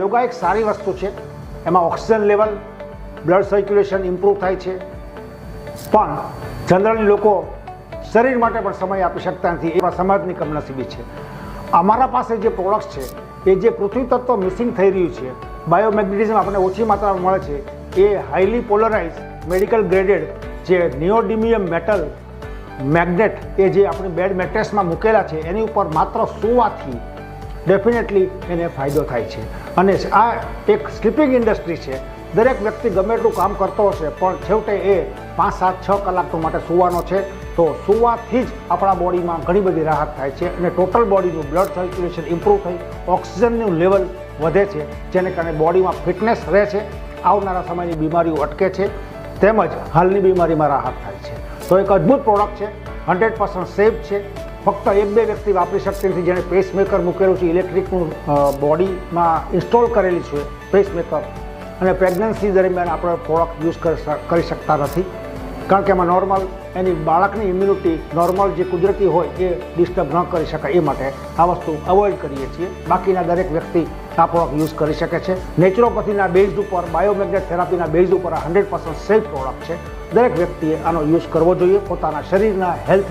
યોગા એક સારી વસ્તુ છે, એમાં oxygen level, blood circulation improve થાય છે, પણ જનરલી લોકો શરીર માટે પણ સમય આપી શકતા નથી, એવા સમાજની કમનસીબી છે. અમારા પાસે જે પ્રોડક્ટ્સ છે એ જે પૃથ્વી તત્વ મિસિંગ થઈ રહ્યું છે, બાયોમેગ્નેટિઝમ આપણને ઓછી માત્રામાં મળે છે, એ હાઈલી પોલરાઇઝ મેડિકલ ગ્રેડેડ જે નિયોડિમિયમ મેટલ મેગ્નેટ એ જે આપણી બેડ મેટ્રેસમાં મૂકેલા છે એની ઉપર માત્ર સૂવાથી ડેફિનેટલી એને ફાયદો થાય છે. અને આ એક સ્લીપિંગ ઇન્ડસ્ટ્રી છે. દરેક વ્યક્તિ ગમે એટલું કામ કરતો હશે પણ છેવટે એ 5, 7, 6 કલાક માટે સૂવાનો છે. તો સૂવાથી જ આપણા બોડીમાં ઘણી બધી રાહત થાય છે અને ટોટલ બોડીનું બ્લડ સર્ક્યુલેશન ઇમ્પ્રૂવ થઈ ઓક્સિજનનું લેવલ વધે છે, જેને કારણે બોડીમાં ફિટનેસ રહે છે, આવનારા સમયની બીમારીઓ અટકે છે, તેમજ હાલની બીમારીમાં રાહત થાય છે. તો એક અદ્ભુત પ્રોડક્ટ છે, 100% સેફ છે. ફક્ત 1-2 વ્યક્તિ વાપરી શકતી નથી જેણે પેસમેકર મૂકેલું છે, ઇલેક્ટ્રિકનું બોડીમાં ઇન્સ્ટોલ કરેલી છે પેસમેકર, અને પ્રેગ્નન્સી દરમિયાન આપણે પ્રોડક્ટ યુઝ કરી શકતા નથી, કારણ કે એમાં નોર્મલ એની બાળકની ઇમ્યુનિટી નોર્મલ જે કુદરતી હોય એ ડિસ્ટર્બ ન કરી શકાય, એ માટે આ વસ્તુ અવોઇડ કરીએ છીએ. બાકીના દરેક વ્યક્તિ આ પ્રોડક્ટ યુઝ કરી શકે છે. નેચરોપેથીના બેઝ ઉપર, બાયોમેગ્નેટ થેરાપીના બેઝ ઉપર આ 100% સેફ પ્રોડક્ટ છે. દરેક વ્યક્તિએ આનો યુઝ કરવો જોઈએ પોતાના શરીરના હેલ્થ